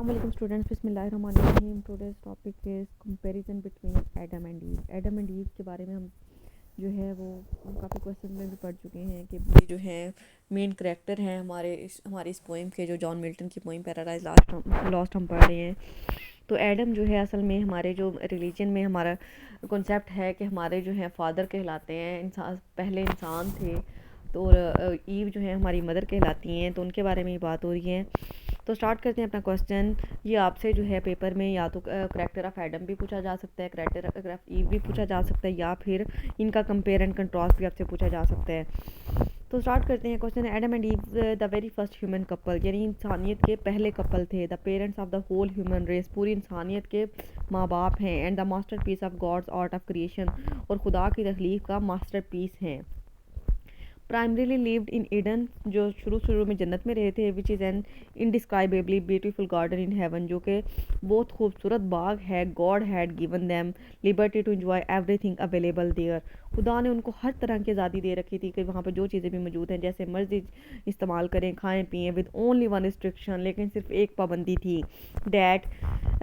Assalamualaikum students, बिस्मिल्लाहिर्रहमानिर्रहीम। Today's topic is comparison between Adam and Eve। Adam and Eve के बारे में हम जो है वो काफ़ी क्वेश्चन में भी पढ़ चुके हैं कि ये जो है मेन करेक्टर हैं हमारे इस पोइम के, जो जॉन मिल्टन की पोइम पैराडाइज लॉस्ट हम पढ़ रहे हैं। तो एडम जो है असल में हमारे जो रिलीजन में हमारा कॉन्सेप्ट है कि हमारे जो है फादर कहलाते हैं, इंसान पहले इंसान थे। तो ईव जो है हमारी मदर कहलाती हैं, तो उनके बारे में ही बात हो रही है। तो स्टार्ट करते हैं अपना क्वेश्चन। ये आपसे जो है पेपर में या तो करेक्टर ऑफ एडम भी पूछा जा सकता है, करेक्टर ऑफ ईव भी पूछा जा सकता है, या फिर इनका कंपेयर एंड कंट्रास्ट भी आपसे पूछा जा सकता है। तो स्टार्ट करते हैं question. Adam and Eve the very first human couple, यानी इंसानियत के पहले कपल थे। The parents of the whole human race, पूरी इंसानियत के माँ बाप हैं। And the masterpiece of God's art of creation, और खुदा की तख्लीक का मास्टर पीस हैं। प्राइमरीली लिव्ड इन ईडन, जो शुरू में जन्नत में रहे थे, which is an indescribably beautiful garden in heaven, जो कि बहुत खूबसूरत बाग है। God had given them liberty to enjoy everything available there, खुदा ने उनको हर तरह की आज़ादी दे रखी थी कि वहाँ पर जो चीज़ें भी मौजूद हैं जैसे मर्जी इस्तेमाल करें, खाएं पिएँ, विद ओनली वन रिस्ट्रिक्शन, लेकिन सिर्फ एक पाबंदी थी, that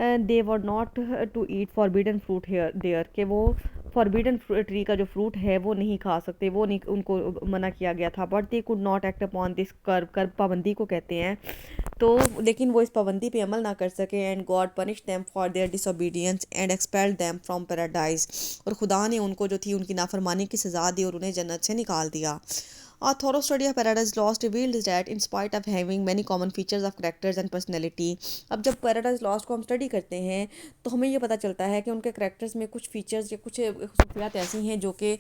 they were not to eat forbidden fruit here there, कि वो फॉरबिडन ट्री का जो फ्रूट है वो नहीं खा सकते, वो नहीं, उनको मना किया गया था। But they could not act upon this curve पाबंदी को कहते हैं। तो लेकिन वो इस पाबंदी पे अमल ना कर सके। And God punish them for their disobedience and expelled them from paradise, और खुदा ने उनको जो थी उनकी नाफरमानी की सज़ा दी और उन्हें जन्नत से निकाल दिया। A thorough study of Paradise Lost revealed that in spite of having many common features of characters and personality, अब जब Paradise Lost को हम स्टडी करते हैं तो हमें ये पता चलता है कि उनके करेक्टर्स में कुछ फीचर्स या कुछ खूबियात ऐसी हैं जो कि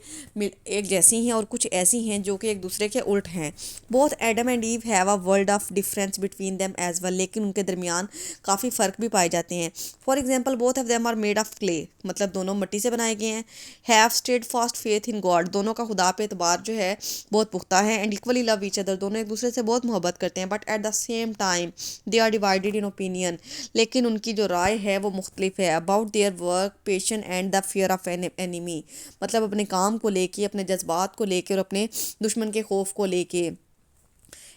एक जैसी हैं और कुछ ऐसी हैं जो कि एक दूसरे के उल्ट हैं। Both Adam and Eve have a world of difference between them as well, लेकिन उनके दरमियान काफ़ी फ़र्क भी पाए जाते हैं। For example, both of them are made of clay, मतलब दोनों मिट्टी से बनाए गए हैं। Have stayed fast faith in God, दोनों का खुदा पे एतबार जो है बहुत पुख्ता है। And equally love each other, दोनों एक दूसरे से बहुत मोहब्बत करते हैं। But at the same time they are divided in opinion, लेकिन उनकी जो राय है वो मुख्तलिफ है। About their work, passion and the fear of enemy, मतलब अपने काम को लेके, अपने जज्बात को लेके और अपने दुश्मन के खौफ को लेके।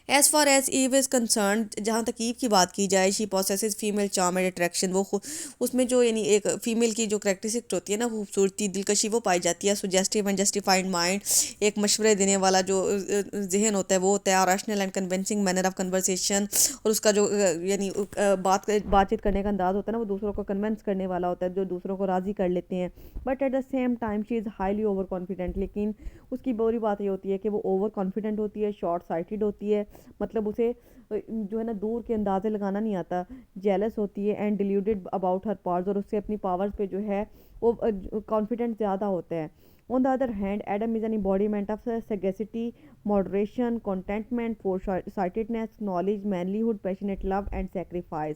As far as Eve is concern, जहाँ तक ईव की बात की जाए, she possesses female charm and attraction, वो उसमें जो यानी एक फ़ीमेल की जो करेक्टरिस्टिक होती है ना, खूबसूरती, दिलकशी, वो पाई जाती है। सुजेस्टिव एंड जस्टिफाइड माइंड, एक मशवरे देने वाला जो जहन होता है वो होता है। Rational and convincing manner of conversation, और उसका जो यानी बातचीत करने का अंदाज़ होता है ना, वो दूसरों को कन्विंस करने वाला होता है, जो दूसरों को राज़ी कर लेते हैं। But at the same time she is highly over confident, लेकिन उसकी बुरी बात ये होती है कि वो ओवर कॉन्फिडेंट होती है, शॉर्ट साइटेड होती है, मतलब उसे जो है ना दूर के अंदाजे लगाना नहीं आता। जेलस होती है and deluded about her powers, और उससे अपनी पावर्स पे जो है वो कॉन्फिडेंट ज़्यादा होता है। On the other hand Adam is an embodiment of sagacity, moderation, contentment, foresightedness, knowledge, manlihood, passionate love and sacrifice.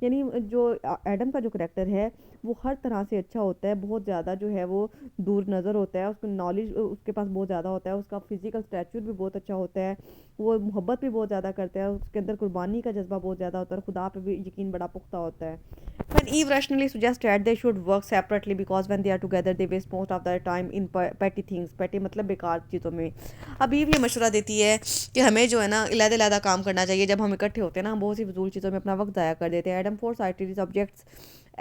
यानी जो एडम का जो करेक्टर है वो हर तरह से अच्छा होता है, बहुत ज़्यादा जो है वो दूर नज़र होता है, उसको नॉलेज उसके पास बहुत ज़्यादा होता है, उसका फिजिकल स्टैचर भी बहुत अच्छा होता है, वो मोहब्बत भी बहुत ज़्यादा करता है, उसके अंदर कुर्बानी का जज्बा बहुत ज़्यादा होता है, खुदा पे भी यकीन बड़ा पुख्ता होता है। When Eve rationally suggested they should work separately because when they are together they waste most of their time in petty things, petty मतलब बेकार चीज़ों में। अब ईव ये मशवरा देती है कि हमें जो है ना अलग-अलग काम करना चाहिए। जब हम इकट्ठे होते हैं ना, हम बहुत सी फजूल चीज़ों में अपना वक्त ज़ाया कर देते हैं। Adam foresighted subjects,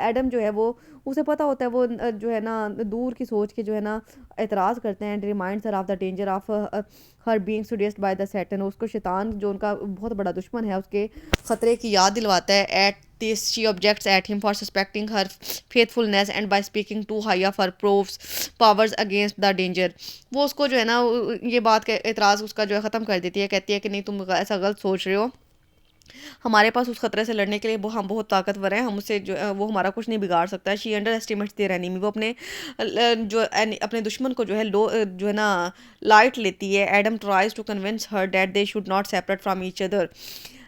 Adam जो है वो उसे पता होता है, वो जो है ना दूर की सोच के जो है ना एतराज़ करते हैं। And reminds her of the danger of her being seduced by the Satan, उसको शैतान जो उनका बहुत बड़ा दुश्मन है उसके ख़तरे की याद दिलवाता है। At this she objects at him for suspecting her faithfulness and by speaking to high of her proves powers against the danger, वो उसको जो है ना ये बात का एतराज़ उसका जो है ख़त्म कर देती है, कहती है कि नहीं तुम ऐसा गलत सोच रहे हो, हमारे पास उस खतरे से लड़ने के लिए वो हम बहुत ताकतवर हैं, हम उससे जो वो हमारा कुछ नहीं बिगाड़ सकता है। She underestimates their enemy, वो अपने अपने दुश्मन को जो है जो है ना लाइट लेती है। Adam tries to convince her that they should not separate from each other,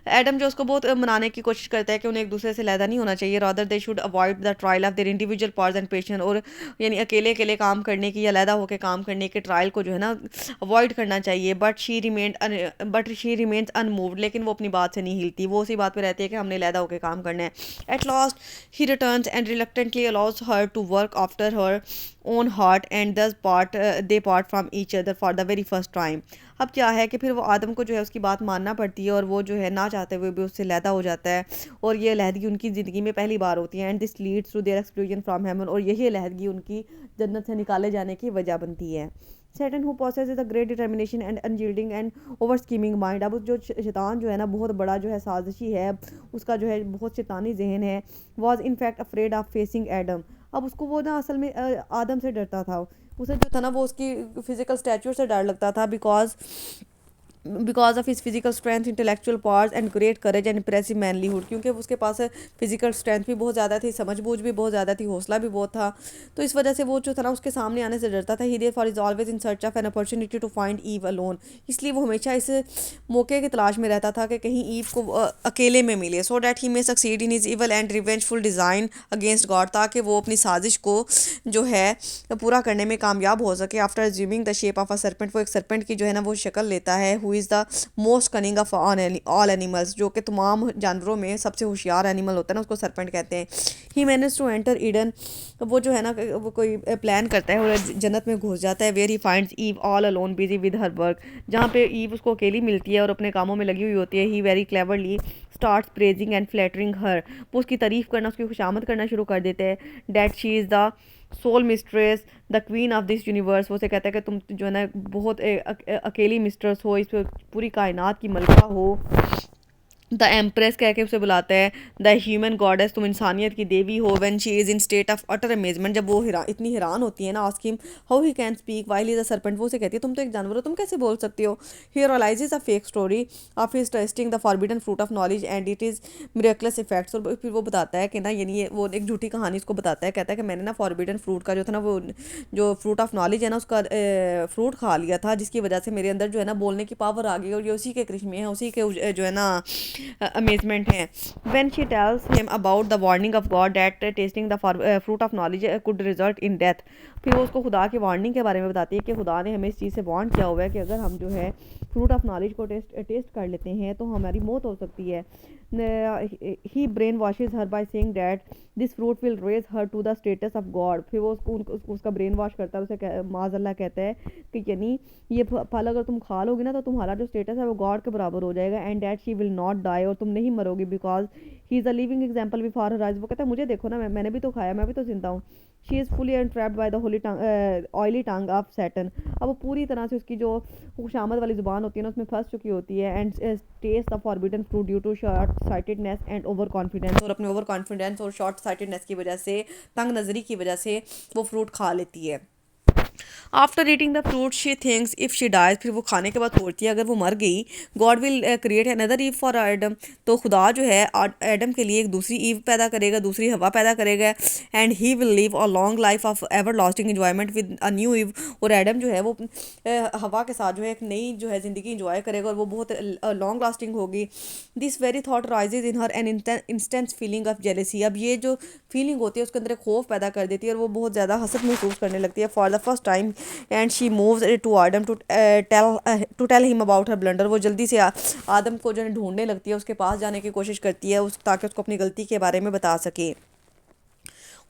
Adam जो उसको बहुत मनाने की कोशिश करता है कि उन्हें एक दूसरे से लैदा नहीं होना चाहिए। Rather they should avoid the trial of their individual parts and patient, और यानी अकेले अकेले काम करने की या लैदा होकर काम करने के ट्रायल को जो है ना अवॉइड करना चाहिए। बट शी रिमेन्स अनमूव्ड, लेकिन वो अपनी बात से नहीं हिलती, वो उसी बात पे रहती है कि हमने लैदा होकर काम करना है। At last he returns and reluctantly allows her to work after her own heart and thus part they part from each other for the very first time। अब क्या है कि फिर वो आदम को जो है उसकी बात मानना पड़ती है और वो जो है ना चाहते हुए भी उससे लैदा हो जाता है और ये लहदगी उनकी ज़िंदगी में पहली बार होती है and this leads to their exclusion from heaven और यही लहदगी उनकी जन्नत से निकाले जाने की वजह बनती है। Satan who possesses a great determination and unyielding and over scheming mind। अब जो शैतान जो है ना बहुत बड़ा जो है साजिशी है, उसका जो है बहुत शैतानी जहन है, was in fact afraid of facing Adam। अब उसको वो ना असल में आदम से डरता था। उसे जो था ना वो उसकी फिजिकल स्टैचर से डर लगता था because of his physical strength, intellectual powers and great courage and impressive manlihood. क्योंकि उसके पास फिजिकल स्ट्रेंथ भी बहुत ज़्यादा थी, समझबूझ भी बहुत ज़्यादा थी, हौसला भी बहुत था। तो इस वजह से वो जो था ना उसके सामने आने से डरता था। He therefore is always in search of an opportunity to find Eve alone. इसलिए वो हमेशा इस मौके की तलाश में रहता था कि कहीं ईव को अकेले में मिले, so that he may succeed in his evil and revengeful design against God, ताकि वो अपनी साजिश को जो है पूरा करने में कामयाब हो सके। After assuming the shape of a serpent, वो एक सर्पेंट की जो है ना वो शक्ल लेता है। Who is the most cunning of all animals, जो कि तमाम जानवरों में सबसे होशियार एनिमल होता है ना, उसको सरपेंट कहते हैं। ही मैनेज टू एंटर ईडन, वो जो है ना वो कोई प्लान करता है और जन्नत में घुस जाता है। Where he finds Eve all alone busy with her work, जहाँ पे ईव उसको अकेली मिलती है और अपने कामों में लगी हुई होती है। He very cleverly starts praising and flattering her, वो उसकी तारीफ करना, उसकी खुशामद करना शुरू कर देते हैं। That she is the sole mistress the queen of this universe, वो से कहता है कि तुम जो है ना बहुत अकेली मिस्ट्रेस हो, इस पर पूरी कायनात की मलका हो। द एम्प्रेस कह के उसे बुलाता है। द ह्यूमन गॉडेस, तुम इंसानियत की देवी हो। When she is in state of utter amazement, जब वो इतनी हैरान होती है ना, ask him how he can speak while is a serpent, वो उसे कहती है तुम तो एक जानवर हो, तुम कैसे बोल सकती हो। He realises a fake story of his testing the forbidden fruit of knowledge and it is miraculous effects, और फिर वो बताता है कि ना यानी वो एक झूठी कहानी उसको बताता है। कहता है कि मैंने ना फॉरबिडन फ्रूट का जो था ना वो जो फ्रूट ऑफ नॉलेज है ना उसका फ्रूट खा लिया था, जिसकी वजह से मेरे अंदर जो है ना बोलने की पावर आ गई, और ये उसी के करिश्मे हैं, उसी के जो है ना अमेजमेंट हैं। When she tells him about the warning of God that testing the fruit of knowledge could result in death, फिर वो उसको खुदा की वार्निंग के बारे में बताती है कि खुदा ने हमें इस चीज़ से वार्न किया हुआ है कि अगर हम जो है फ्रूट ऑफ नॉलेज को टेस्ट कर लेते हैं तो हमारी मौत हो सकती है। He brain washes her by saying that this fruit will raise her to the status of God, फिर वो उसका ब्रेन वॉश करता है, उसे माज़अल्लाह कहता है कि यानी ये फल अगर तुम खा लोगे ना तो तुम्हारा जो स्टेटस है वो गॉड के बराबर हो जाएगा। And that she will not die, और तुम नहीं मरोगे because he is a living example before her eyes. वो कहता है मुझे देखो ना, मैंने भी तो खाया, मैं भी तो जिंदा हूँ। She is fully entrapped by the holy oily tongue of Satan, अब वो पूरी तरह से उसकी जो खुशामद वाली ज़ुबान होती है ना उसमें फंस चुकी होती है। And taste the forbidden fruit due to shortsightedness and overconfidence, और अपने ओवर कॉन्फिडेंस और शॉर्ट साइटेडनेस की वजह से, तंग नज़री की वजह से वो फ्रूट खा लेती है। After eating the fruit she thinks if she dies, फिर वो खाने के बाद सोचती है अगर वो मर गई, God will create another Eve for Adam, तो खुदा जो है एडम के लिए एक दूसरी ईव पैदा करेगा, दूसरी हवा पैदा करेगा। And he will live a long life of everlasting enjoyment with a new Eve, और एडम जो है वो हवा के साथ जो है एक नई जो है ज़िंदगी इंजॉय करेगा और वो बहुत लॉन्ग लास्टिंग होगी। This very thought rises in her an instance feeling of jealousy, अब ये जो फीलिंग होती है उसके अंदर एक खौफ पैदा कर देती है और वो बहुत ज़्यादा हसद महसूस करने लगती है for the first time. And she moves to Adam to tell him about her blunder, वो जल्दी से आदम को जो है ढूंढने लगती है, उसके पास जाने की कोशिश करती है ताकि उसको अपनी गलती के बारे में बता सके।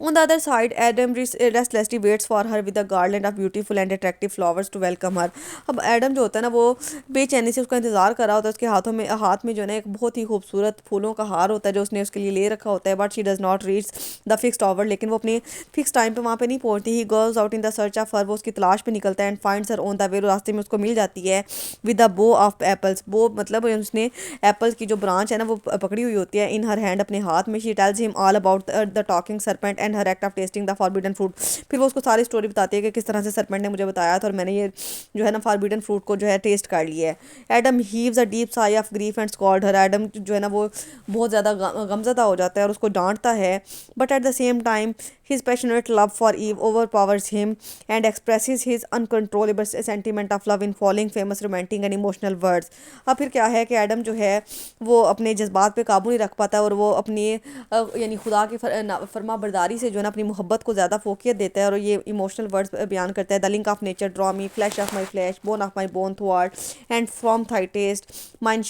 On the other side, Adam restlessly waits for her with a garland of beautiful and attractive flowers to welcome her। अब एडम जो होता है ना वो बेचैनी से उसका इंतज़ार कर रहा होता है, उसके हाथ में जो है ना एक बहुत ही खूबसूरत फूलों का हार होता है जो उसने उसके लिए ले रखा होता है। But she does not reach the fixed hour, लेकिन वो अपनी फिक्स टाइम पे वहाँ पे नहीं पहुँचती। He goes out in the search of her, वो उसकी तलाश पे निकलता है। And finds her on the way, रास्ते में उसको मिल जाती है विद द बो ऑफ एप्पल्स, बो मतलब उसने एप्पल्स की जो ब्रांच है ना वो पकड़ी हुई होती है इन हर हैंड, अपने हाथ में। She tells him all about the talking serpent and her act of testing the forbidden fruit, फिर वो उसको सारी स्टोरी बताती है कि किस तरह से सरपेंट ने मुझे बताया था और मैंने ये जो है ना फॉरबिडन फ्रूट को जो है टेस्ट कर लिया है। Adam heaves a deep sigh of grief and scold her, Adam जो है ना वो बहुत ज़्यादा गमज़दा हो जाता है और उसको डांटता है। But at the same time his passionate love for Eve overpowers him and expresses his uncontrollable sentiment of love in following famous romantic and emotional words। अब फिर क्या है कि एडम जो है वो अपने जज्बात पे काबू नहीं रख पाता और वो अपनी यानी खुदा की फरमा बरदारी से जो है ना अपनी मोहब्बत को ज़्यादा फोकियत देता है और ये इमोशनल वर्ड्स बयान करता है। The link of nature draw me, flesh of my flesh, bone of my bone थ्वाट and from thy state mine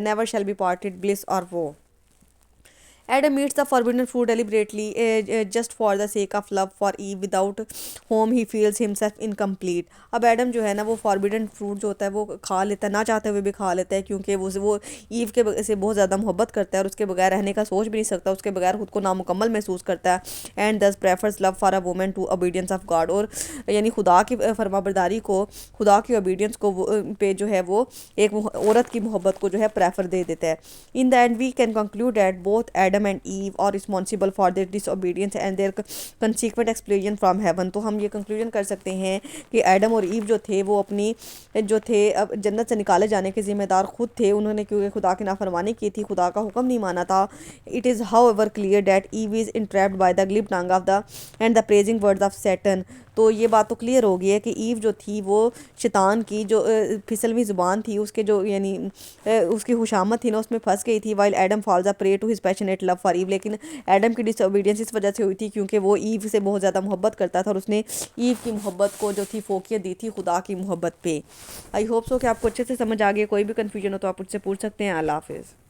never shall be parted, bliss or woe. Adam eats the forbidden fruit deliberately, just for the sake of love for Eve, without whom he feels himself incomplete. अब Adam जो है ना वो forbidden fruit जो होता है वो खा लेता है, ना चाहते हुए भी खा लेता है, क्योंकि वो ईव के से बहुत ज़्यादा मोहब्बत करता है और उसके बगैर रहने का सोच भी नहीं सकता, उसके बगैर खुद को नामुकम्मल महसूस करता है। And thus prefers love for a woman to obedience of God, और यानी खुदा की फरमाबरदारी को, खुदा की ओबीडियंस को पे जो है वो एक औरत की मोहब्बत को जो है प्रेफर दे देता है। In the end we can conclude that both Adam and Eve are responsible for their disobedience and their consequent explosion from heaven. तो हम ये कंक्लूजन कर सकते हैं कि एडम और ईव जो थे वो अपनी जो थे अब जन्नत से निकाले जाने के ज़िम्मेदार खुद थे, उन्होंने क्योंकि खुदा की नाफरमानी की थी, खुदा का हुक्म नहीं माना था। It is however clear that Eve is entrapped by the glib tongue of the end the praising words of Satan. तो ये बात तो क्लियर हो गई है कि ईव जो थी वो शैतान की जो फिसलवी ज़ुबान थी, उसके जो यानी उसकी खुशामद थी ना, उसमें फंस गई थी। While Adam falls a prey to his passionate love for Eve, लेकिन एडम की डिसओबीडियंस इस वजह से हुई थी क्योंकि वो ईव से बहुत ज़्यादा मोहब्बत करता था और उसने ईव की मोहब्बत को जो थी फोकियत दी थी खुदा की मोहब्बत पे। आई होप सो कि आपको अच्छे से समझ आ गया। कोई भी कन्फ्यूजन हो तो आप मुझसे पूछ सकते हैं। अल्लाह हाफिज़।